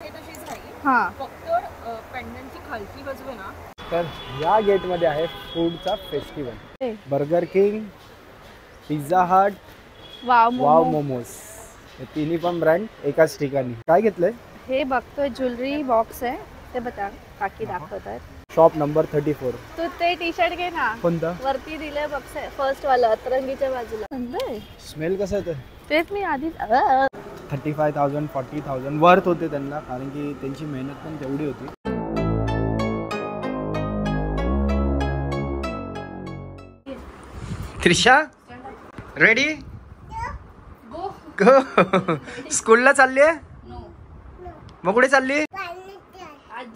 हां फक्त पेंडंटची खालची बाजू आहे ना. तर या गेटमध्ये आहे फूडचा festival. Burger king, Pizza Hut, wow momos हे तिन्ही पण ब्रँड एकाच ठिकाणी. काय घेतलंय? हे बघतोय ज्वेलरी बॉक्स आहे ते बता काकी दाखवतात. Shop number 34. तू ते टी शर्ट घे ना. कोणता? वरती दिलंय बॉक्स आहे फर्स्ट वाला अतरंगीच्या बाजूला. स्मेल कसं येतं? तेच मी आधीच 35,000 40,000 वर्थ होते त्यांना, कारण की त्यांची मेहनत पण तेवढी होती. त्रिशा रेडी गो. स्कूलला चालली आहे? मग कुठे चालली?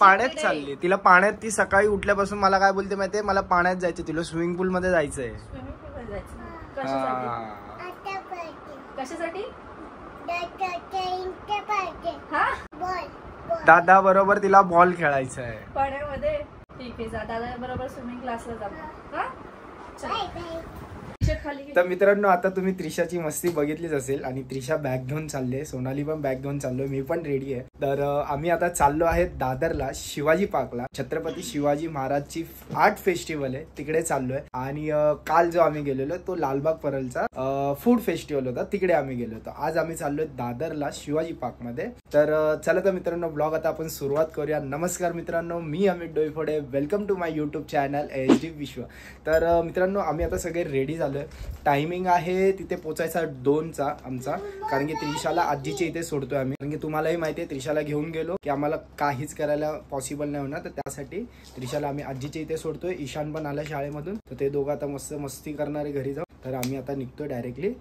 पाण्यात चालली. तिला पाण्यात, ती सकाळी उठल्यापासून मला काय बोलते माहितीये, मला पाण्यात जायचं, तिला स्विमिंग पूल मध्ये जायचंय. कशासाठी? दादा बरोबर तिला बॉल खेळायचा आहे पाण्यामध्ये. ठीक आहे, दादा बरोबर स्विमिंग क्लासला जातो. तर मित्रांनो, आता तुम्ही त्रिशाची मस्ती बघितलीच असेल आणि त्रिशा बॅग घेऊन चालली, सोनाली पण बॅग घेऊन चाललोय, मी पण रेडी आहे. तर आम्ही आता चाललो आहे दादरला, शिवाजी पार्कला. छत्रपती शिवाजी महाराजची आर्ट फेस्टिवल आहे, तिकडे चाललोय. आणि काल जो आम्ही गेलेलो तो लालबाग परलचा फूड फेस्टिवल होता, तिकडे आम्ही गेलो होतो. आज आम्ही चाललोय दादरला शिवाजी पार्क मध्ये. तर चला तर मित्रांनो, ब्लॉग आता आपण सुरुवात करूया. नमस्कार मित्रांनो, मी Amit Doiphode, welcome to my YouTube channel HD Vishwa. तर मित्रांनो, आम्ही आता सगळे रेडी झालोय. टायमिंग आहे तिथे पोचायचा 2चा आमचा, कारण की त्रिशाला आजीच्या इथे सोडतोय आम्ही. कारण की तुम्हालाही माहिती आहे, त्रिशाला घेऊन गेलो की आम्हाला काहीच करायला पॉसिबल नाही होणार, तर त्यासाठी त्रिशाला आम्ही आजीच्या इथे सोडतोय. ईशान पण आला शाळेमधून, तर ते दोघं आता मस्त मस्ती करणारे घरी जाऊ. तर आम्ही आता निघतोय डायरेक्टली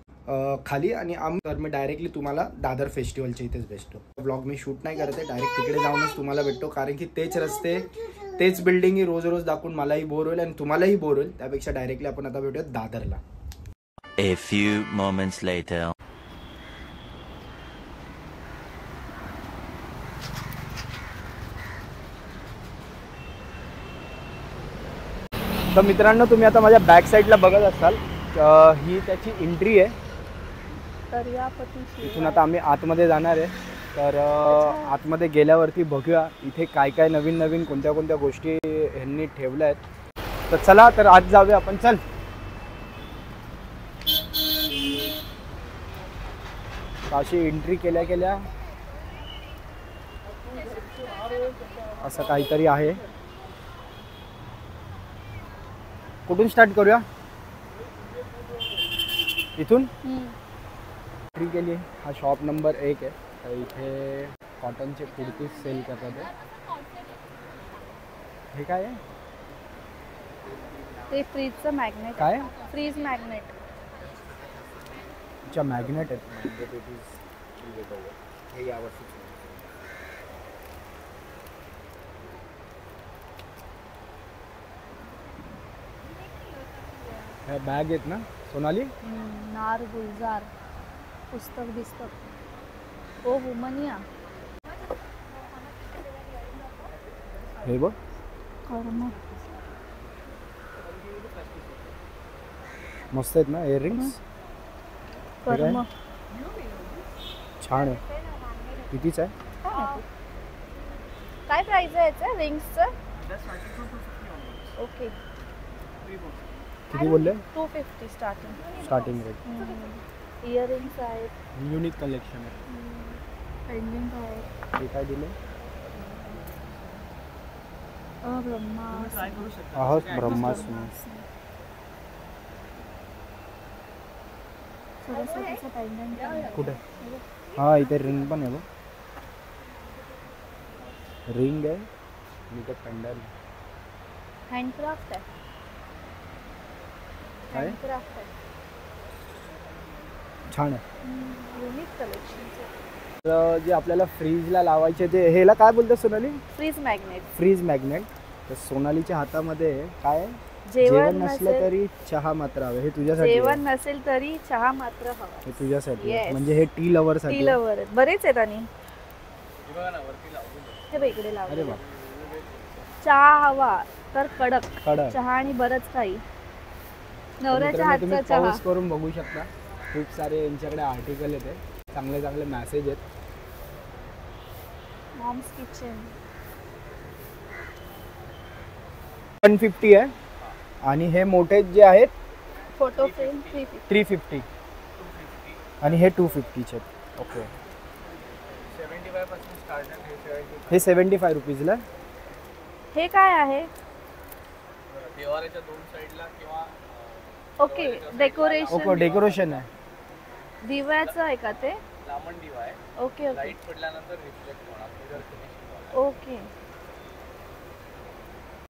खाली, आणि तर मी डायरेक्टली तुम्हाला दादर फेस्टिवलच्या इथेच भेटतो. ब्लॉग मी शूट नाही करते, डायरेक्ट तिकडे जाऊनच तुम्हाला भेटतो, कारण की तेच रस्ते तेच बिल्डिंग रोज रोज दाखवून मलाही बोर होईल आणि तुम्हालाही बोर होईल. त्यापेक्षा डायरेक्टली आपण आता भेटूया दादरला. A few moments later. तर मित्रांनो, तुम्ही आता माझ्या बॅक साईडला बघत असाल, ही त्याची एंट्री आहे. इथून आता आम्ही आतमध्ये जाणार आहे. तर आतमध्ये गेल्यावरती बघूया इथे काय काय नवीन नवीन कोणत्या कोणत्या गोष्टी ह्यांनी ठेवल्या आहेत. तर चला तर आज जाऊया आपण. चल. अशी एंट्री केल्या केल्या असं काहीतरी आहे. कुठून स्टार्ट करूया? इथून एंट्री केली. हा शॉप नंबर 1 आहे. तर इथे कॉटनचे कुर्तीज सेल करतात. हे काय आहे? ते फ्रीजचं मॅग्नेट. काय? Fridge magnet. अच्छा, मॅग्नेट आहे. हे यावर्षी ह्या बॅग आहेत ना सोनाली? नार गुलजार पुस्तक दिसतं. ओ वुमनिया. हे बघ. मस्त आहेत ना इयरिंग्स. कर्म छान आहे. कितीच आहे? काय प्राइस आहे याचं रिंग्सचं? ओके. किती बोलले? 250 स्टार्टिंग रेट. इयरिंग्स आहेत. युनिक कलेक्शन आहे. पेंडेंट आहे. हे काय दिले? ब्रह्मास्त्र. सरस्वतीचं पेंडेंट आहे. कुठे? हा, इथे रिंग पण आहे बघ. रिंग आहे आणि ते पेंडल. हँडक्राफ्ट आहे. काय? हँडक्राफ्ट आहे. छान आहे. Unique collection. तर जे आपल्याला फ्रीजला लावायचे ते ह्याला काय बोलतात Sonali? Fridge magnet. Fridge magnet. तर सोनालीच्या हातामध्ये काय? जेवण नसलं तरी चहा मात्र हवे. हे तुझ्यासाठी. जेवण नसेल तरी चहा मात्र हवा. हे तुझ्यासाठी. म्हणजे हे टी लवर साठी. टी लवर आहेत, बरेच आहेत. आणि हे इकडे लाव. अरे वा. चहा हवा तर कडक चहा आणि बरंच काही. नवऱ्याच्या हातचा चहा. पाऊस करून बघू शकता, खूप सारे यांच्याकडे आर्टिकल आहेत, चांगले चांगले मॅसेज आहेत. मॉम्स किचन 150 आहे आणि हे मोठे जे आहेत फोटो फ्रेम 350. 350 आणि हे 250 चे. ओके, 75 पासून स्टार्ट आहे. हे 75 रुपीजला. हे काय आहे? देवाऱ्याच्या दोन साईडला किंवा ओके, डेकोरेशन. ओके, डेकोरेशन आहे. दिव्याचं आहे का ते? लांबण दिवा आहे. ओके ओके लाईट पडल्यानंतर रिफ्लेक्ट होणार. मिरर फिनिशिंग वाला. ओके.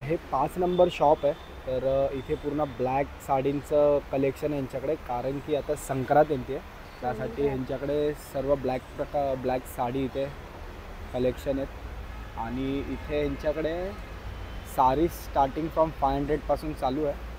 हे 5 नंबर शॉप आहे. तर इथे पूर्ण ब्लॅक साडींचं कलेक्शन आहे यांच्याकडे, कारण की आता संक्रांत येते त्यासाठी ह्यांच्याकडे सर्व ब्लॅक साडी इथे कलेक्शन आहेत. आणि इथे यांच्याकडे साडी स्टार्टिंग फ्रॉम 500 पासून चालू आहे.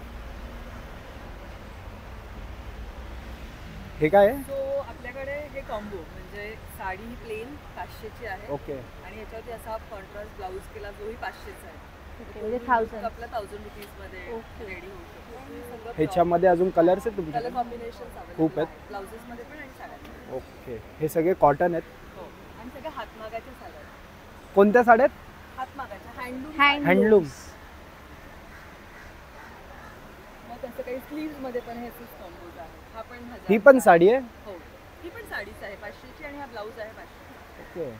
हे काय आहे? सो आपल्याकडे हे कॉम्बो म्हणजे साडी ही प्लेन 500ची आहे ओके आणि याच्यावरती असा कॉन्ट्रास्ट ब्लाऊज केला जोही 500चा आहे. ओके, म्हणजे 1000. आपला 1000 रुपीज मध्ये ओके. रेडी होऊ शकतो. ह्याच्यामध्ये अजून कलर्स आहेत कलर तुमच्याकडे? कॉम्बिनेशन खूप आहेत. ब्लाउजेस मध्ये पण आणि साड्या. ओके, हे सगळे कॉटन आहेत. हो, आणि सगळ्या हातमागाच्या साड्या आहेत. कोणत्या साड्या आहेत? हातमागाच्या हँडलूम. हँडलूम. मग तसं काही स्लीव्ज मध्ये पण हे कॉम्बोज आहे. हा पण 1000. ही पण साडी आहे. हो, ही पण साडीच आहे 500ची आणि हा ब्लाऊज आहे 500. ओके,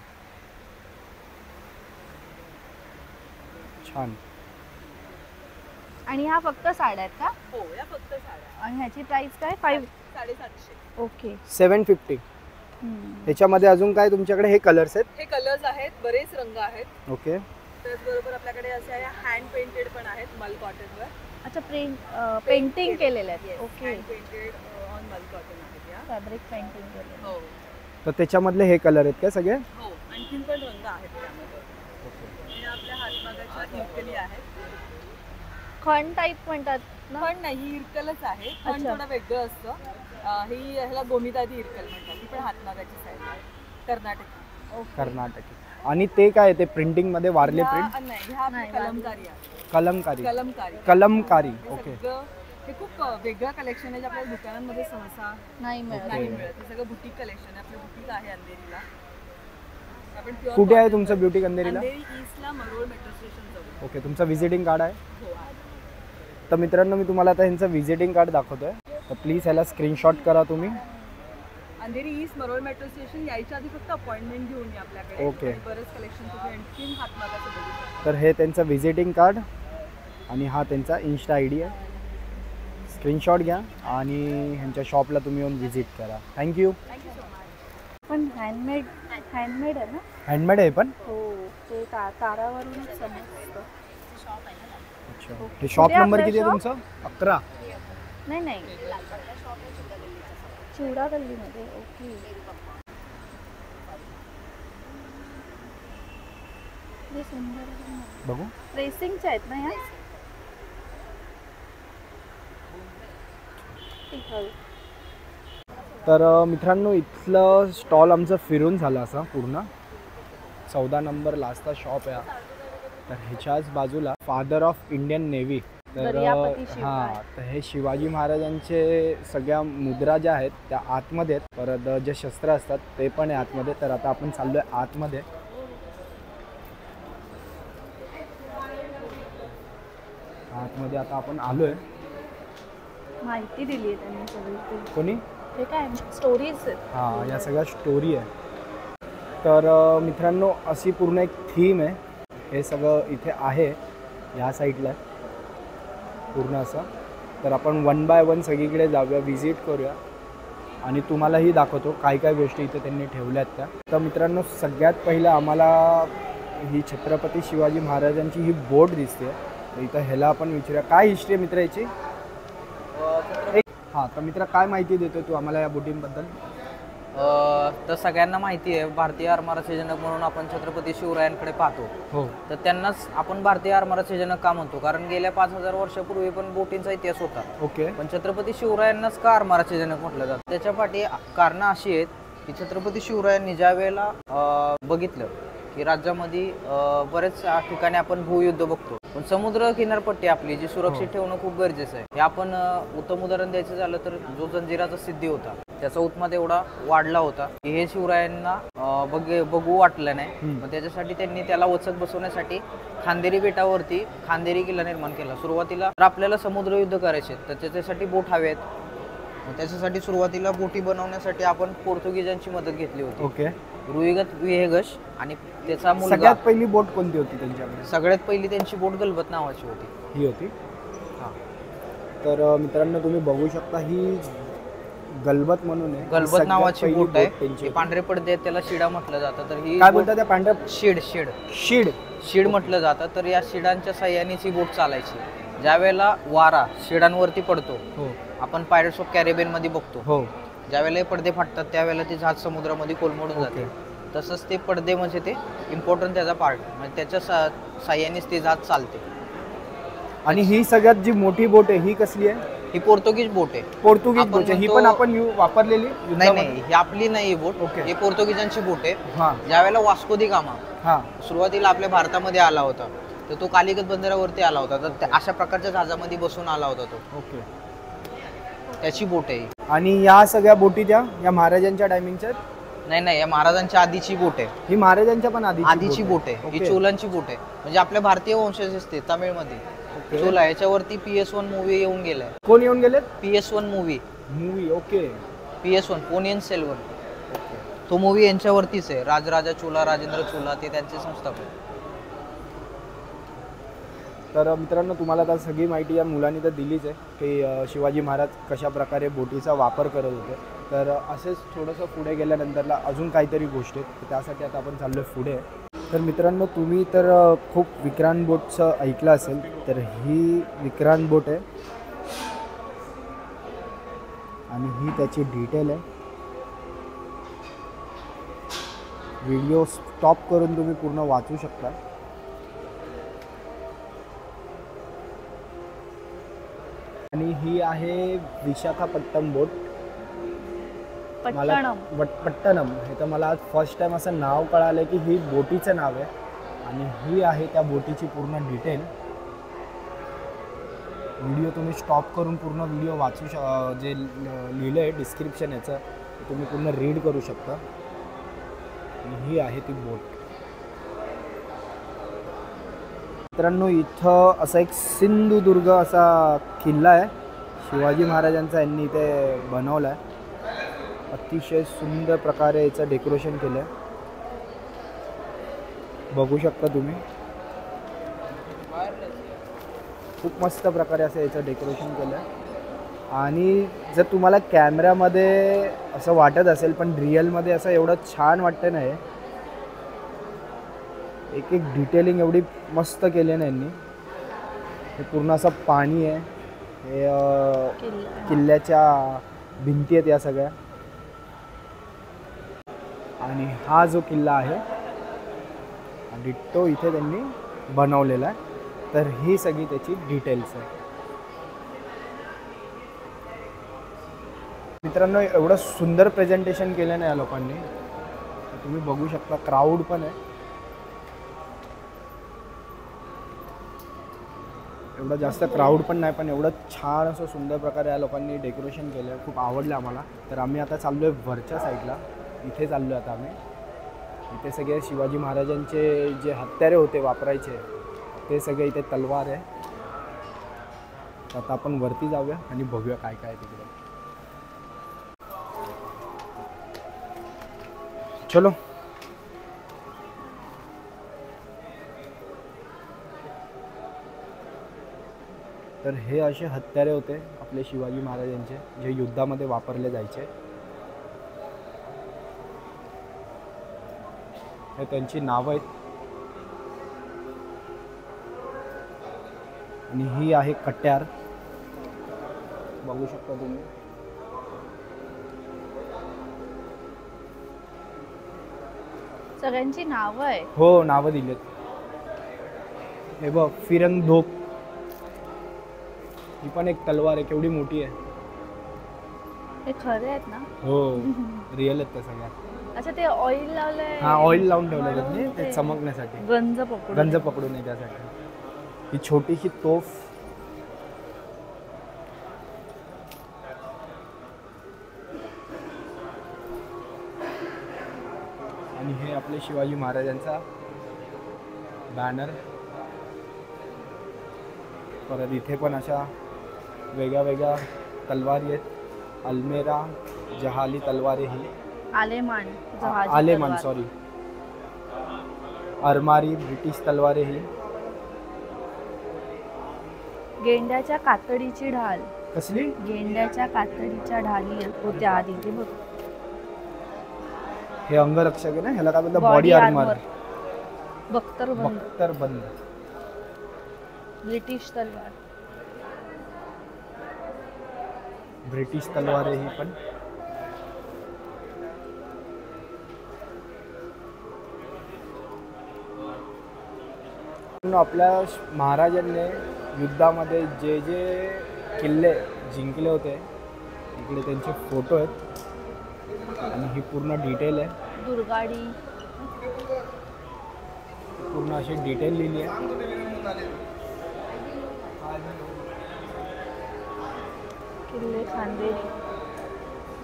छान. आणि ह्या फक्त साड्या आहेत का? हो, या फक्त साड्या. आणि ह्याची प्राइस काय? 5. 750. ओके. 750. ह्याच्यामध्ये अजून काय तुमच्याकडे? हे कलर्स आहेत. हे कलर्स आहेत, बरेच रंग आहेत. ओके, त्याचबरोबर आपल्याकडे असे आहे हँड पेंटेड पण आहेत मल कॉटनवर. अच्छा, पेंटिंग केलेले आहेत. ओके, हँड पेंटेड ऑन मल कॉटन आहेत या. फॅब्रिक पेंटिंग केलेलं. हो तर त्याच्यामधले हे कलर आहेत का सगळे? हो, आणखीन पण रंग आहेत त्यामध्ये. हे आपल्या हातमागाच्या इरकली आहेत. खण टाईप म्हणतात ना? पण नाही, ही इरकलच आहे. पण अच्छा. थोडं वेगळं असतं. ही ह्याला गोमितादी इरकल म्हणतात. ही पण हातमागाची साईड आहे, कर्नाटकी. कर्नाटकी. आणि ते काय ते प्रिंटिंग मध्ये वारले प्रिंट? नाही, ह्या नाही, कलमकारी आहे. कलमकारी. कलमकारी. कलमकारी. हे ओके, सगळं हे खूप वेगळं कलेक्शन आहे जे आपल्या दुकानांमध्ये सहसा नाही मिळत. नाही मिळत. हे सगळं बुटीक कलेक्शन आहे. आपलं बुटीक आहे अंधेरीला. आपण pure कुठे आहे cotton- तुमचं ब्युटी अंधेरीला? अंधेरी ईस्टला मरोळ मेट्रो स्टेशन जवळ. ओके, तुमचं व्हिजिटिंग कार्ड आहे? हो आहे. तर मित्रांनो, मी तुम्हाला आता ह्यांचं व्हिजिटिंग कार्ड दाखवतोय. तर प्लीज ह्याला स्क्रीनशॉट करा तुम्ही. Andheri east Marol metro station यायच्या आधी फक्त अपॉइंटमेंट घेऊन या आपल्याकडे. ओके. आणि बरंच कलेक्शन तुम्ही आणखीन हातमागाचं बघू शकता. तर हे त्यांचं व्हिजिटिंग कार्ड आणि हा त्यांचा इन्स्टा आय डी आहे. स्क्रीनशॉट घ्या आणि ह्यांच्या शॉपला तुम्ही येऊन व्हिजिट करा. थँक्यू. Thank you so much. पण हँडमेड आहे ना? हँडमेड आहे पण? हो, ते तारावरूनच समजतं. अच्छा, हे शॉप कुठे नंबर आपलं किती आहे shop? तुमचं? 11. नाही चिवडा गल्लीमध्ये. ओके, हे सुंदर. बघू. ड्रेसिंगच्या आहेत ना ह्या? तर मित्रांनो, इथलं स्टॉल आमचं फिरून झालं असं पूर्ण. 14 नंबर लास्टचा शॉप आहे हा. तर ह्याच्याच बाजूला फादर ऑफ इंडियन नेव्ही. तर दर्यापती शिवाय. हां, तर हे शिवाजी महाराजांचे सगळ्या मुद्रा ज्या आहेत त्या आतमध्ये आहेत. परत जे शस्त्र असतात ते पण आहे आतमध्ये. तर आता आपण चाललोय आतमध्ये. आतमध्ये आता आपण आलोय. माहिती दिली आहे त्यांनी सगळी. कोणी? हे काय स्टोरीज आहेत. हां, या सगळ्या स्टोरी आहे. तर मित्रांनो, अशी पूर्ण एक थीम आहे. हे सगळं इथे आहे ह्या साईडला पूर्ण असं. तर आपण 1 बाय 1 सगळीकडे जाऊया, व्हिजिट करूया आणि तुम्हालाही दाखवतो काय काय गोष्टी इथे त्यांनी ठेवल्या आहेत त्या. तर मित्रांनो, सगळ्यात पहिलं आम्हाला ही छत्रपती शिवाजी महाराजांची ही बोट दिसते. तर इथं ह्याला आपण विचारूया काय हिस्ट्री आहे मित्र याची. हां, तर मित्र काय माहिती देतो तू आम्हाला या बोटींबद्दल? तर सगळ्यांना माहिती आहे भारतीय आरमाराचे जनक म्हणून आपण छत्रपती शिवरायांकडे पाहतो. हो, तर त्यांनाच आपण भारतीय आरमाराचे जनक का म्हणतो, कारण गेल्या 5000 वर्षापूर्वी पण बोटींचा इतिहास होता. ओके. पण छत्रपती शिवरायांनाच का आरमाराचे जनक म्हटलं जातं, त्याच्या पाठी कारणं अशी आहेत की छत्रपती शिवरायांनी ज्या वेळेला बघितलं की राज्यामध्ये बरेच ठिकाणी आपण भूयुद्ध बघतो, पण समुद्र किनारपट्टी आपली जी सुरक्षित ठेवणं खूप गरजेचं आहे. हे आपण उत्तम उदाहरण द्यायचं झालं तर जो जंजिराचा सिद्धी होता त्याचा उत्माद एवढा वाढला होता की हे शिवरायांना बघू वाटलं नाही. मग त्याच्यासाठी त्यांनी त्याला वचक बसवण्यासाठी खांदेरी बेटावरती खांदेरी किल्ला निर्माण केला. सुरुवातीला तर आपल्याला समुद्र युद्ध करायचे तर त्याच्यासाठी बोट हवेत. मग त्याच्यासाठी सुरुवातीला बोटी बनवण्यासाठी आपण पोर्तुगीजांची मदत घेतली होती. ओके. रुईगत विहेगश आणि त्याचा मुलगा. सगळ्यात पहिली बोट कोणती होती त्यांच्याकडे? सगळ्यात पहिली त्यांची बोट गलबत नावाची होती. ही होती. हां. तर मित्रांनो तुम्ही बघू शकता ही गलबत म्हणून आहे. गलबत सगळ्यात नावाची पहिली बोट आहे. त्यांची. हे पांढरे पडदे आहेत त्याला शिडा म्हटलं जातं. तर ही काय बोलतात त्या पांढऱ्या? शीड शीड शीड. शीड म्हटलं जातं. तर या शिडांच्या साह्यानेच ही बोट चालायची. ज्या वेळेला वारा शिडांवरती पडतो हो आपण पायरेट्स ऑफ कॅरिबियन मध्ये बघतो. हो. ज्यावेळेला हे पडदे फाटतात त्यावेळेला ते जहाज समुद्रामध्ये कोलमडून जाते. तसंच ते पडदे म्हणजे ते इम्पॉर्टंट त्याचा पार्ट म्हणजे त्याच्या साह्यानेच ते जहाज चालते. आणि ही सगळ्यात जी मोठी बोट आहे ही कसली आहे? ही पोर्तुगीज बोट आहे. पोर्तुगीज आपण बोट आहे. ही म्हणतो- पण आपण वापरलेली नाही नाही ही आपली नाही बोट. ओके. ही पोर्तुगीजांची बोट आहे. हां ज्यावेळेला वास्को दी गामा हां सुरुवातीला आपल्या भारतामध्ये आला होता तर तो कालिकत बंदरावरती आला होता. तर अशा प्रकारच्या जहाजामध्ये बसून आला होता तो. ओके. त्याची बोट आहे. आणि या सगळ्या बोटी त्या या महाराजांच्या टायमिंगच्या? नाही या महाराजांच्या आधीची बोट आहे. ही महाराजांच्या पण आधीची बोट आहे. ही ओके. चोलांची बोट आहे. म्हणजे आपल्या भारतीय वंशज असते तमिळमध्ये ओके. चोला याच्यावरती PS1 मूवी येऊन गेलाय. कोण येऊन गेलेत? PS1 movie. Okay. PS1 Ponniyin Selvan तो मूवी यांच्यावरतीच आहे. राजराजा चोला राजेंद्र चोला ते त्यांचे संस्थापक. तर मित्रांनो तुम्हाला आता सगळी माहिती या मुलांनी तर दिलीच आहे की शिवाजी महाराज कशा प्रकारे बोटीचा वापर करत होते. तर असेच थोडंसं पुढे गेल्यानंतरला अजून काहीतरी गोष्टी आहेत तर त्यासाठी आता आपण चाललो आहे पुढे. तर मित्रांनो तुम्ही तर खूप विक्रांत बोटचं ऐकलं असेल तर ही विक्रांत बोट आहे आणि ही त्याची डिटेल आहे. व्हिडिओ स्टॉप करून तुम्ही पूर्ण वाचू शकता. आणि ही आहे विशाखापट्टणम बोट. पट्टणम हे तर मला आज फर्स्ट टाइम असं नाव कळालं की ही बोटीचं नाव आहे. आणि ही आहे त्या बोटीची पूर्ण डिटेल. व्हिडिओ तुम्ही स्टॉप करून पूर्ण व्हिडिओ वाचू जे लिहिलं आहे डिस्क्रिप्शन याचं ते तुम्ही पूर्ण रीड करू शकता. आणि ही आहे ती बोट. मित्रांनो इथं असा एक सिंधुदुर्ग असा किल्ला आहे शिवाजी महाराजांचा यांनी इथे बनवला आहे. अतिशय सुंदर प्रकारे याचं डेकोरेशन केलं आहे. बघू शकता तुम्ही खूप मस्त प्रकारे असं याचं डेकोरेशन केलं आहे. आणि जर तुम्हाला कॅमेऱ्यामध्ये असं वाटत असेल पण रिअलमध्ये असं एवढं छान वाटतं नाही. एक एक डिटेलिंग एवढी मस्त केली ना यांनी. हे पूर्ण असं पाणी आहे. हे किल्ल्याच्या भिंती आहेत या सगळ्या. आणि हा जो किल्ला आहे डिट्टो इथे त्यांनी बनवलेला आहे. तर ही सगळी त्याची डिटेल्स आहे. मित्रांनो एवढं सुंदर प्रेझेंटेशन केलं ना या लोकांनी. तुम्ही बघू शकता क्राऊड पण आहे. एवढं जास्त क्राऊड पण नाही पण एवढं छान असं सुंदर प्रकारे या लोकांनी डेकोरेशन केलं आहे. खूप आवडलं आम्हाला. तर आम्ही आता चाललो आहे वरच्या साईडला. इथे चाललो आहे आता आम्ही. इथे सगळे शिवाजी महाराजांचे जे हत्यारे होते वापरायचे ते सगळे इथे तलवार आहे. तर आता आपण वरती जाऊया आणि बघूया काय काय तिकडे. चलो. तर हे असे हत्यारे होते आपले शिवाजी महाराजांचे जे युद्धामध्ये वापरले जायचे. हे त्यांची नावं आहेत. आणि ही आहे कट्यार. बघू शकता तुम्ही. सगळ्यांची नावं आहे. हो नावं दिलेत. हे बघ फिरंग धोप. ही पण एक तलवार आहे केवढी मोठी आहे. हे खरे आहेत ना? हो रिअल आहेत त्या सगळ्या. अच्छा ते ऑइल लावलंय. हा ऑइल लावून ठेवलं त्यांनी ते चमकण्यासाठी. गंज पकडू नये त्यासाठी. ही छोटीशी तोफ. आपले शिवाजी महाराजांचा बॅनर. परत इथे पण अशा वेगळ्या वेगळ्या तलवारी आहेत. अल्मेरा जहाली तलवारी ही आलेमान जहाजी आलेमान तलवार. सॉरी. अरमारी ब्रिटिश तलवारी ही. गेंड्याच्या कातडीची ढाल. कसली? गेंड्याच्या कातडीच्या ढाली होत्या आधी. ते बघ हे अंगरक्षक आहे ना, ह्याला काय बोलतात? Body armour. बख्तरबंद. बख्तरबंद ब्रिटिश तलवार. ब्रिटिश तलवार आहे ही पण. आपल्या महाराजांनी युद्धामध्ये जे जे किल्ले जिंकले होते इकडे त्यांचे फोटो आहेत आणि ही पूर्ण डिटेल आहे. दुर्गाडी पूर्ण अशी डिटेल लिहिली आहे. किल्ले खांदेरी.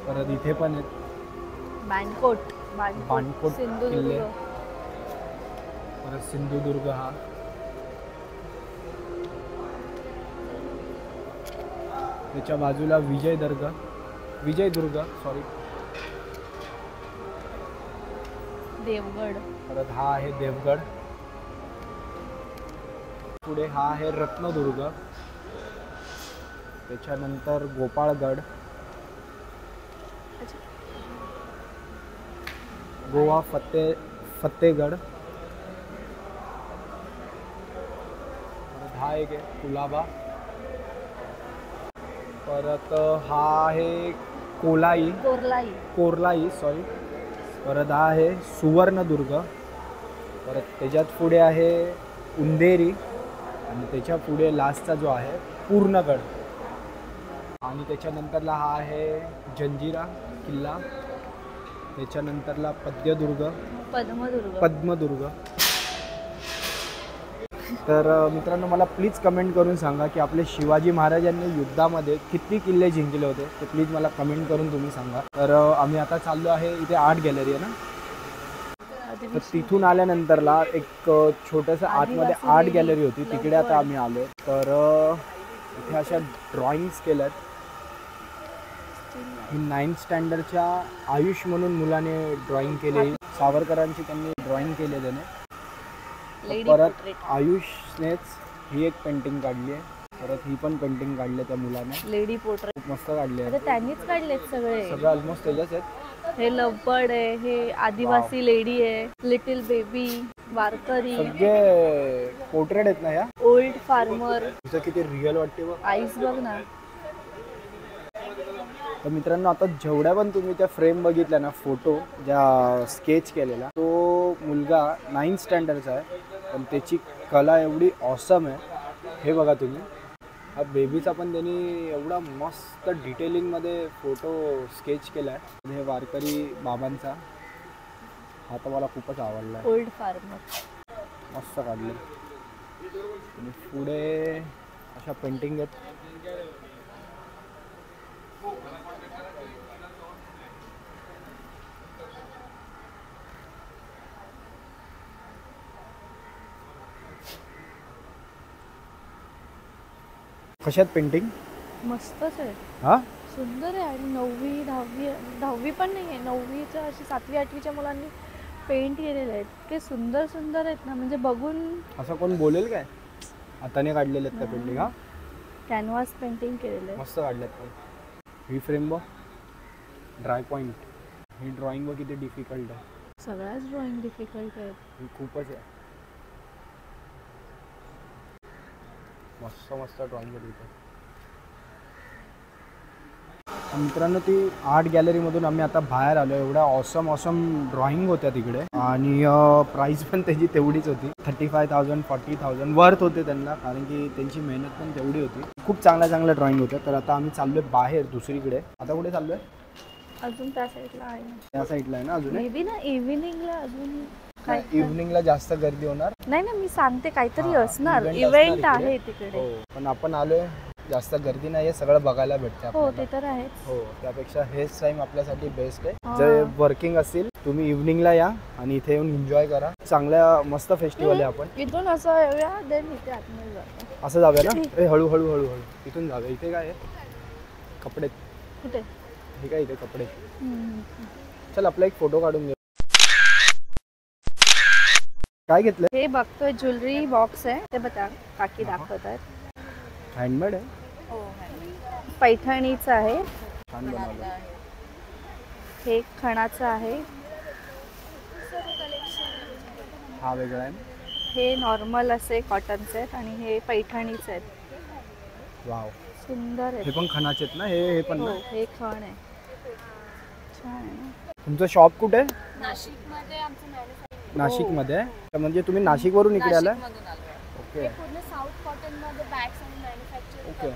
परत इथे पण आहेत बाणकोट. बाणकोट किल्ले. सिंधुदुर्ग. परत सिंधुदुर्ग हा. त्याच्या बाजूला विजयदुर्ग सॉरी. देवगड. परत हा आहे देवगड. पुढे हा आहे रत्नदुर्ग. त्याच्यानंतर गोपाळगड. गोवा फतेगड. परत हा एक आहे कुलाबा. परत हा आहे कोर्लाई सॉरी. परत हा आहे सुवर्णदुर्ग. परत त्याच्यात पुढे आहे उंदेरी आणि त्याच्या पुढे लास्टचा जो आहे पूर्णगड. आणि त्याच्यानंतरला हा आहे जंजिरा किल्ला. त्याच्यानंतरला पद्मदुर्ग. तर मित्रांनो मला प्लीज कमेंट करून सांगा की आपले शिवाजी महाराजांनी युद्धामध्ये किती किल्ले जिंकले होते ते प्लीज मला कमेंट करून तुम्ही सांगा. तर आम्ही आता चाललो आहे इथे आर्ट गॅलरी आहे ना, तर तिथून आल्यानंतरला एक छोटंसं आतमध्ये आर्ट गॅलरी होती तिकडे आता आम्ही आलो. तर इथे अशा ड्रॉइंग्स केल्यात. ही 9th स्टँडर्डच्या आयुष म्हणून मुलाने ड्रॉइंग केली. सावरकरांची त्यांनी ड्रॉइंग केली त्याने. परत आयुषनेच ही एक पेंटिंग काढली आहे. परत ही पण पेंटिंग काढली त्या मुलाने. लेडी पोर्ट्रेट खूप मस्त काढली आहे. त्यांनीच काढलेत सगळे ऑलमोस्ट त्याच्याच आहेत. हे लवबर्ड आहे, हे आदिवासी लेडी आहे, लिटिल बेबी, वारकरी, सगळे पोर्ट्रेट आहेत ना ह्या. Old farmer. तुझं किती रिअल वाटते बघ. आईस बघ ना. तर मित्रांनो आता जेवढ्या पण तुम्ही त्या फ्रेम बघितल्या ना, फोटो ज्या स्केच केलेला, तो मुलगा 9th स्टँडर्डचा आहे पण त्याची कला एवढी ऑसम आहे. हे बघा तुम्ही, हा बेबीचा पण त्यांनी एवढा मस्त डिटेलिंगमध्ये फोटो स्केच केला आहे. हे वारकरी बाबांचा हा तर मला खूपच आवडला. ओल्ड फार्मर मस्त काढले. आणि पुढे अशा पेंटिंग आहेत. कशात पेंटिंग मस्तच आहे. हा सुंदर आहे. आणि 9वी 10वी पण नाही आहे, 9वीच्या अशी 7वी 8वीच्या मुलांनी पेंट केलेले आहेत. ते सुंदर सुंदर आहेत ना, म्हणजे बघून असं कोण बोलेल काय. हाताने काढलेले आहेत त्या पेंटिंग. हा कॅनव्हास पेंटिंग केलेलं आहे. मस्त काढल्यात पण. ही फ्रेम बघ, ड्राय पॉइंट. ही ड्रॉइंग बघ किती डिफिकल्ट आहे. सगळ्याच ड्रॉइंग डिफिकल्ट आहेत. ही खूपच आहे. मस्त मस्त ड्रॉइंग आहे तिथे. मित्रांनो ती आर्ट गॅलरीमधून आम्ही आता बाहेर आलो. एवढ्या ऑसम ड्रॉइंग होत्या तिकडे आणि प्राईस पण त्याची तेवढीच होती. 35,000 40,000 वर्थ होते त्यांना, कारण की त्यांची मेहनत पण तेवढी होती. खूप चांगल्या ड्रॉइंग होत्या. तर आता आम्ही चाललोय बाहेर दुसरीकडे. आता कुठे चाललोय? अजून त्या साईडला आहे. त्या साईडला आहे ना अजून. मे बी ना इव्हिनिंगला अजून काय इव्हिनिंगला जास्त गर्दी होणार नाही ना, मी सांगते काहीतरी असणार. इव्हेंट आहे तिकडे. हो, पण आपण आलोय जास्त गर्दी नाही आहे, सगळं बघायला भेटते हो आपल्याला. ते तर आहेच. हो, त्यापेक्षा हेच टाइम आपल्यासाठी बेस्ट आहे. हा. जे वर्किंग असतील तुम्ही इव्हनिंगला या आणि इथे येऊन एन्जॉय करा. चांगल्या मस्त फेस्टिवल आहे. आपण इथून असं येऊया देन इथे आतमध्ये जातो. असं जाऊया ना. ए हळू हळू हळू हळू इथून जाऊया. इथे काय आहे? कपडे. कुठे? हे काय इथे कपडे. हम्म. चल आपला एक फोटो काढून घे. काय घेतलं? हे बघतोय ज्वेलरी बॉक्स आहे ते बघा काकी दाखवत आहेत. हँडमेड आहे. हो पैठणीचं आहे. छान बनवलं. हे खणाचं आहे. हा वेगळा आहे. हे नॉर्मल असे कॉटनचे आहेत आणि हे पैठणीचे आहेत. वाव. सुंदर हे आहेत. पण खणाचे आहेत ना. हे पण हो ना. हे खण आहे. छान आहे ना. तुमचं शॉप कुठे आहे? नाशिकमध्ये आमचं मॅन्युफॅक्चर नाशिकमध्ये आहे का? म्हणजे तुम्ही नाशिकवरून इकडे आला? नाशिकमधून आलोय. ओके पूर्ण साऊथ कॉटनमध्ये बॅग्स आणि मॅन्युफॅक्चर ओके.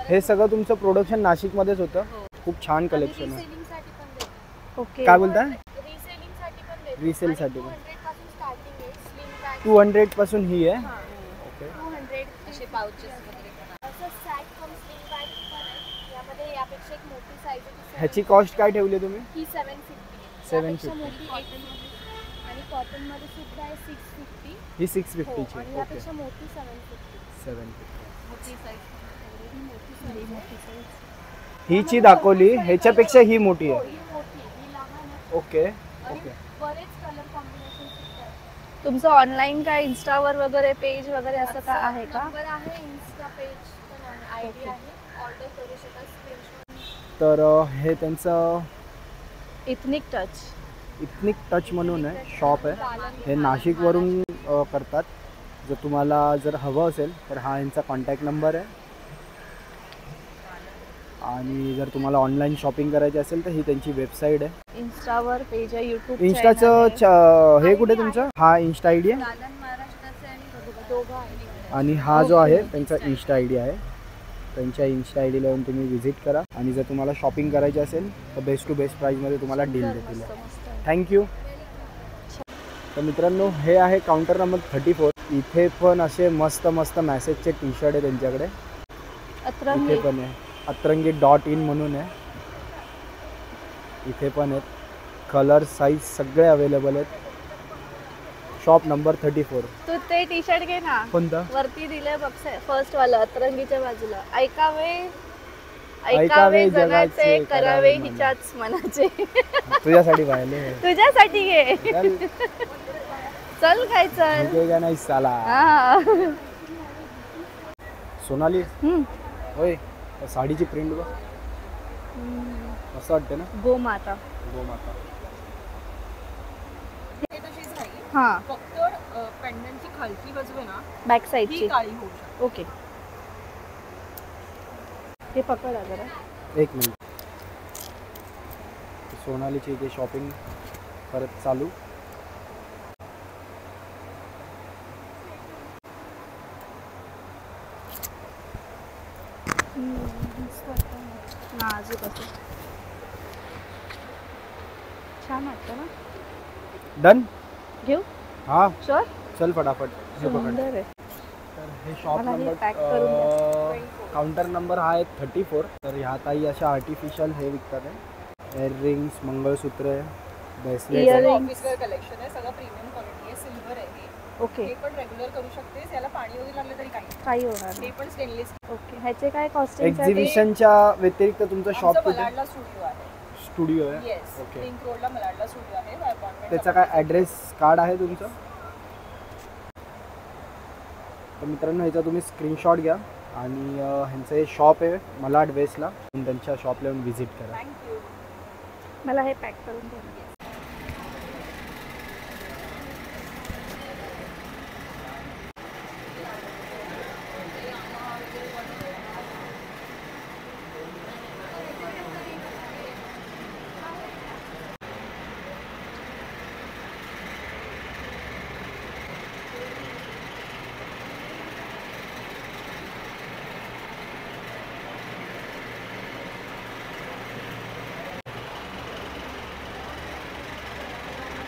हे सगळं तुमचं प्रोडक्शन नाशिकमध्येच होतं. खूप छान कलेक्शन आहे. रिसेलिंगसाठी पण देतो. ओके. काय बोलताय? रिसेलिंगसाठी पण देतो. रिसेलसाठी आणि पण 200 पासून स्टार्टिंग आहे. स्लिम बॅग 200 पासून ही आहे. ओके. 200 असे पाउचेस वगैरे पण असं सॅक कम स्लिम बॅग पण आहे. यामध्ये यापेक्षा एक मोठी साईज आहे. ह्याची कॉस्ट काय ठेवली तुम्ही? ही 750. 750. यापेक्षा मोठी 800 आणि कॉटनमध्ये सुद्धा आहे 650. ही हो 650 ची. आणि ओके. यापेक्षा मोठी 750. 750. मोठी साईज ही मोठी साईज ही ची दाखवली, ह्याच्यापेक्षा ही मोठी हो आहे. ही मोठी ही लहान आहे ओके आणि ओके. बरेच कलर कॉम्बिनेशन सुद्धा आहेत. तुमचं ऑनलाईन काय इंस्टावर वगैरे पेज वगैरे असं काय आहे का? नंबर आहे इन्स्टा पेज पण आहे आयडी आहे ऑर्डर करू शकता स्क्रीनशॉट. तर हे त्यांचं इथनिक टच. इथनिक टच म्हणून आहे शॉप आहे. हे नाशिकवरून करतात. जर तुम्हाला जर हवं असेल तर हा यांचा कॉन्टॅक्ट नंबर आहे. आणि जर तुम्हाला ऑनलाईन शॉपिंग करायची असेल तर ही त्यांची वेबसाईट आहे. इंस्टावर पेज आहे. युट्यूब इंस्टाचं हे कुठे तुमचं? हा इंस्टा आय डी आहे. दालन महाराष्ट्राचे आणि दोघं आहे. आणि हा जो आहे त्यांचा इन्स्टा आय डी आहे. त्यांच्या इन्स्टा आय डीला येऊन तुम्ही व्हिजिट करा. आणि जर तुम्हाला शॉपिंग करायची असेल तर बेस्ट टू बेस्ट प्राईजमध्ये तुम्हाला डील देतील. थँक्यू. तर मित्रांनो हे आहे काउंटर नंबर 34. इथे पण असे मस्त मस्त मॅसेजचे टी शर्ट आहे त्यांच्याकडे. अतरंगी. इथे पण आहे अतरंगी.in म्हणून आहे. इथे पण आहेत. कलर साईज सगळे अवेलेबल आहेत. Shop number 34. तू ते टी शर्ट घे ना. कोणता? वरती दिलंय बघ फर्स्ट वाला अतरंगीच्या बाजूला. ऐकावे ऐकावे जगाचे जगाचे, करावे करावे हिच्याच मनाचे. तुझ्यासाठी पाहिले. तुझ्यासाठी घे. चल. चल काय चल. इथे का नाही साला. हा. सोनाली हम्म. होय त्या साडीची प्रिंट बघ असं वाटतं ना. गोमाता. गोमाता. हे तशीच राहील. हा फक्त पेंडंटची खालची बाजू आहे ना बॅक ही साईडची. काळी होऊ शकते. ओके. हे पकडा जरा. एक मिनिट. सोनालीची इथे शॉपिंग परत चालू. नाजूक असं छान वाटतं ना. डन. घेऊ हा शुअर. चल फटाफट. हे पकड. सुंदर आहे. तर हे शॉप मला हे नंबर pack करून द्या. काउंटर नंबर हा आहे 34. तर ह्या ताई अशा आर्टिफिशियल हे विकतात आहे. इयररिंग्स, मंगळसूत्र, ब्रेसलेट. Earrings. ऑफिसवेअर कलेक्शन आहे. सगळं प्रीमियम क्वालिटी आहे. सिल्वर आहे हे. ओके. हे पण रेग्युलर करू शकतेस. याला पाणी वगैरे लागलं तरी काही नाही. काही होणार हे नाही. पण स्टेनलेस. ओके. ह्याचे काय कॉस्टिंग? एक्झिबिशनच्या व्यतिरिक्त तुमचं शॉप आमचं कुठे? मलाडला स्टुडिओ आहे. स्टुडिओ आहे. येस. ओके. लिंक रोडला मलाडला स्टुडिओ आहे. अपॉइंटमेंट. त्याचा काय ॲड्रेस कार्ड आहे तुमचं? तर मित्रांनो ह्याचा तुम्ही स्क्रीनशॉट घ्या आणि ह्यांचं हे शॉप आहे मलाड वेस्टला. त्यांच्या शॉपला येऊन व्हिजिट करा. थँक्यू. मला हे पॅक करून दे.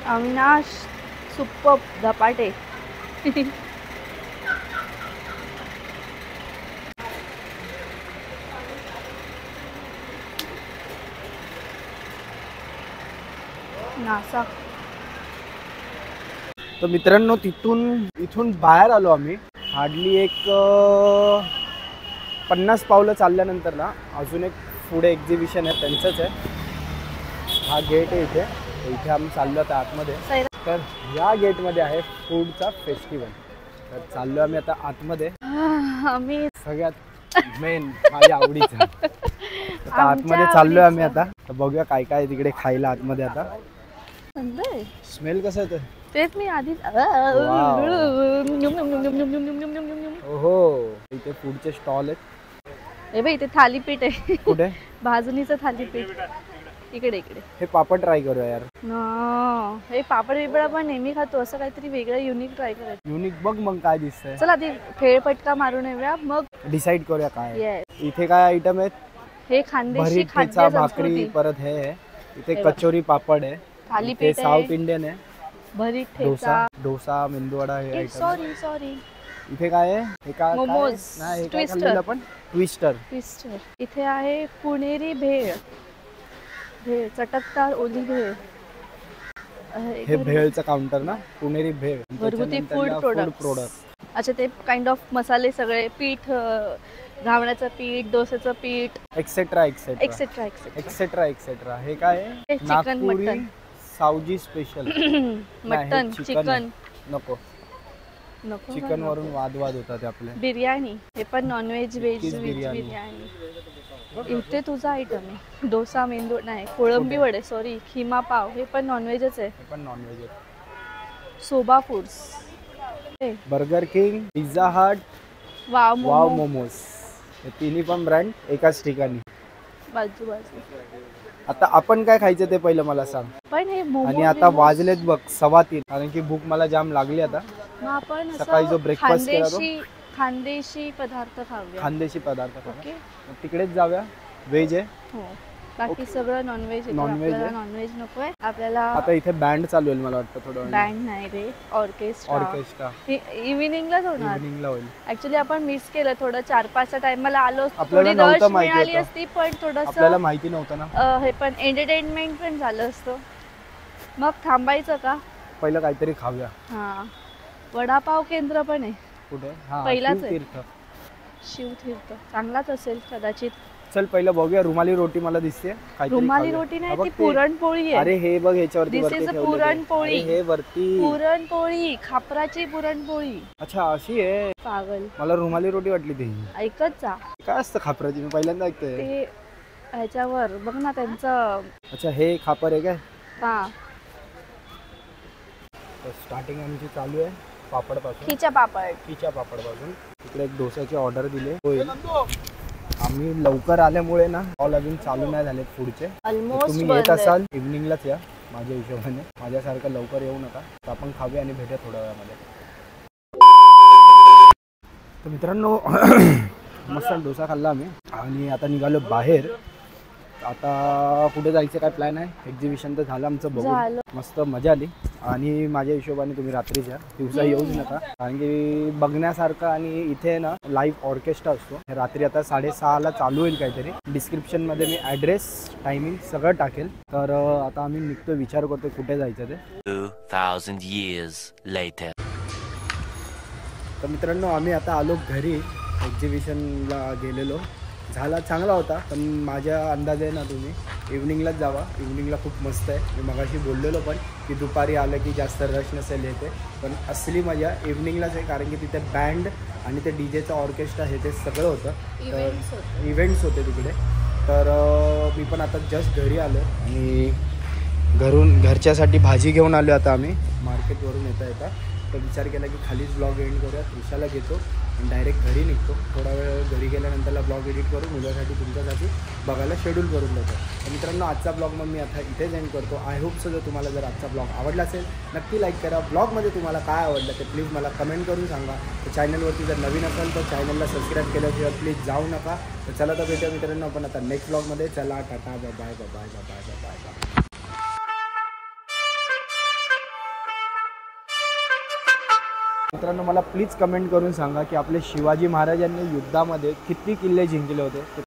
अविनाश सुप्प धपाटे. नासा. तर मित्रांनो इथून बाहेर आलो आम्ही. हार्डली एक 50 पावलं चालल्यानंतर ना अजून एक पुढे एक्झिबिशन आहे, त्यांचंच आहे. हा गेट आहे इथे. इथे आम्ही चाललो आता आतमध्ये. तर या गेटमध्ये आहे फूडचा फेस्टिवल. तर चाललो आम्ही आता आतमध्ये. आम्ही सगळ्यात मेन माझ्या आवडीचं. आता आतमध्ये चाललोय आम्ही आता. तर बघूया काय काय तिकडे खायला आतमध्ये. आता स्मेल कसं येतं तेच मी आधीच. ओहो, इथे फूडचे स्टॉल आहेत. हे बाई इथे थालीपीठ आहे. कुठे? भाजणीचं थालीपीठ. इकडे हे पापड ट्राय करूया यार. हे पापड बिपड आपण नेहमी खातो, असं काहीतरी वेगळं युनिक ट्राय करायचं. युनिक बघ मग काय दिसतंय. चला आधी फेळपटका मारून येऊया मग डिसाईड करूया काय. Yes. इथे काय आयटम आहेत? हे खानदेशी भरीत, खाद्य ठेचा, भाकरी. संस्कृती. परत हे आहे. इथे हे बघ. कचोरी पापड आहे. थालीपीठ इथे साऊथ आहे, इंडियन आहे. भरीत डोसा ठेचा. मेंदूवडा हे आयटम. सॉरी इथे काय आहे? हे काय मोमोज, नाही, हे काय ट्विस्टर. खाल्लेलं आपण? ट्विस्टर. इथे आहे पुणेरी भेळ. चटकदार ओली भेळ. हे भेळचं काउंटर ना, पुणेरी भेळ. घरगुती फूड प्रोडक्ट. प्रोडक्ट. अच्छा, ते काइंड ऑफ मसाले सगळे, पीठ, घावण्याचं पीठ, डोस्याचं पीठ, etcetera etcetera etcetera etcetera. Etcetera etcetera. हे काय आहे? हे chicken, Nagpuri mutton. Saoji special. Mutton, chicken नको. नको. चिकन वरून वादवाद होतात आपले. बिर्याणी. हे पण नॉनव्हेज, व्हेज, चिकीज व्हेज बिर्याणी. बिर्याणी. इथे तुझा आयटम आहे डोसा, मेंदू नाही, कोळंबी वडे, सॉरी, खिमा पाव. हे पण नॉनव्हेजच आहे. हे पण नॉनव्हेज आहे. सोबा foods. Burger king, Pizza Hut, wow wow momo. Momos. हे तिन्ही पण ब्रँड एकाच ठिकाणी. बाजू बाजू. आता आपण काय खायचं ते पहिलं मला सांग. पण हे मोमो. आणि आता वाजलेत बघ 3:15, कारण की भूक मला जाम लागली आता. मग आपण सकाळी जो ब्रेकफास्ट केला तो खानदेशी पदार्थ खाऊया. खानदेशी पदार्थ खाऊ. ओके. मग तिकडेच जाऊया. व्हेज आहे. हो, बाकी सगळं नॉनव्हेज आहे. नॉनव्हेज आपल्याला आहे. नॉनव्हेज नकोय. आपल्याला आता इथे बँड चालू होईल मला वाटतं थोडं वेळ. बँड नाही रे, ऑर्केस्ट्रा इव्हिनिंगलाच होणार. इव्हिनिंगला होईल. ऍक्च्युली आपण मिस केलं थोडं. 4-5च्या टायमाला आलो, आपल्याला थोडी नव्हतं रश माहिती मिळाली होतं. असती, पण आपल्याला थोडंसं माहिती नव्हतं ना. हे पण एंटरटेनमेंट पण झालं असतं. मग थांबायचं का? पहिलं काहीतरी खाऊया. हा, वडापाव केंद्र पण आहे. कुठे? हा, पहिलाच आहे. शिवतीर्थ. शिवतीर्थ चांगलाच असेल कदाचित. चल पहिलं बघूया. रुमाली रोटी मला दिसते. काहीतरी रुमाली खाऊया. रोटी हा नाही, बघ ती ते. पुरणपोळी आहे. अरे हे बघ ह्याच्यावरती This वरती is a ठेवलेलं आहे. पुरणपोळी. अरे हे वरती. पुरणपोळी, खापराची पुरणपोळी. अच्छा अशी आहे. पागल. मला रुमाली रोटी वाटली ती. ऐकत जा. काय असतं खापराची? मी पहिल्यांदा ऐकतोय. ते ह्याच्यावर बघ ना त्यांचं. अच्छा हे खापर आहे काय? हा, स्टार्टिंग आमची चालू आहे पापड पासून. खिचा पापड. खिचा पापड पासून. इकडे एक डोसाची ऑर्डर दिली होईल. आम्ही लवकर आल्यामुळे ना ऑल अजून चालू नाही झाले पुढचे. ऑलमोस्ट तुम्ही येत असाल इव्हनिंगलाच या माझ्या हिशोबाने. माझ्यासारखं लवकर येऊ नका. तर आपण खाऊया आणि भेटूया थोड्या वेळामध्ये. तर मित्रांनो मस्त डोसा खाल्ला आम्ही आणि आता निघालो बाहेर. आता कुठे जायचं काय प्लॅन आहे? एक्झिबिशन तर झालं आमचं बघून. मस्त मजा आली. आणि माझ्या हिशोबाने तुम्ही रात्रीच्या दिवसा येऊच नका, कारण की बघण्यासारखं. आणि इथे ना लाईव्ह ऑर्केस्ट्रा असतो. रात्री आता 6:30ला चालू होईल काहीतरी. डिस्क्रिप्शनमध्ये मी ॲड्रेस, टायमिंग सगळं टाकेल. तर आता आम्ही निघतो, विचार करतो कुठे जायचं ते. 2000 years later. तर मित्रांनो आम्ही आता आलो घरी. एक्झिबिशनला गेलेलो, झाला चांगला होता. पण माझ्या अंदाजे ना तुम्ही इव्हनिंगलाच जावा. इव्हनिंगला खूप मस्त आहे. मी मगाशी बोललेलो पण की दुपारी आलं की जास्त रश नसेल येते. पण असली मजा इव्हनिंगलाच आहे, कारण की तिथे बँड आणि ते डीजेचं ऑर्केस्ट्रा हे ते सगळं होतं. तर इव्हेंट्स होते तिकडे. तर मी पण आता जस्ट घरी आलो आणि घरच्यासाठी भाजी घेऊन आलो. आता आम्ही मार्केटवरून येता तर विचार केला की खालीच ब्लॉग एंड करूया. त्रिशाला घेतो आणि डायरेक्ट घरी निघतो. थोडा वेळ घरी गेल्यानंतरला ब्लॉग एडिट करून मुलासाठी तुमच्यासाठी बघायला शेड्यूल करून देतो. तर मित्रांनो आजचा ब्लॉग मग मी आता इथेच एंड करतो. आय होप सो तुम्हाला जर आजचा ब्लॉग आवडला असेल नक्की लाईक करा. ब्लॉगमध्ये तुम्हाला काय आवडलं ते प्लीज मला कमेंट करून सांगा. तर चॅनलवरती जर नवीन असाल तर चॅनलला सबस्क्राईब केल्याशिवाय प्लीज जाऊ नका. तर चला तर भेटूया मित्रांनो आपण आता नेक्स्ट ब्लॉगमध्ये. चला tata, bye bye bye bye bye bye bye. मित्रांनो मला प्लीज कमेंट करून सांगा की आपले शिवाजी महाराजांनी युद्धामध्ये किती किल्ले जिंकले होते.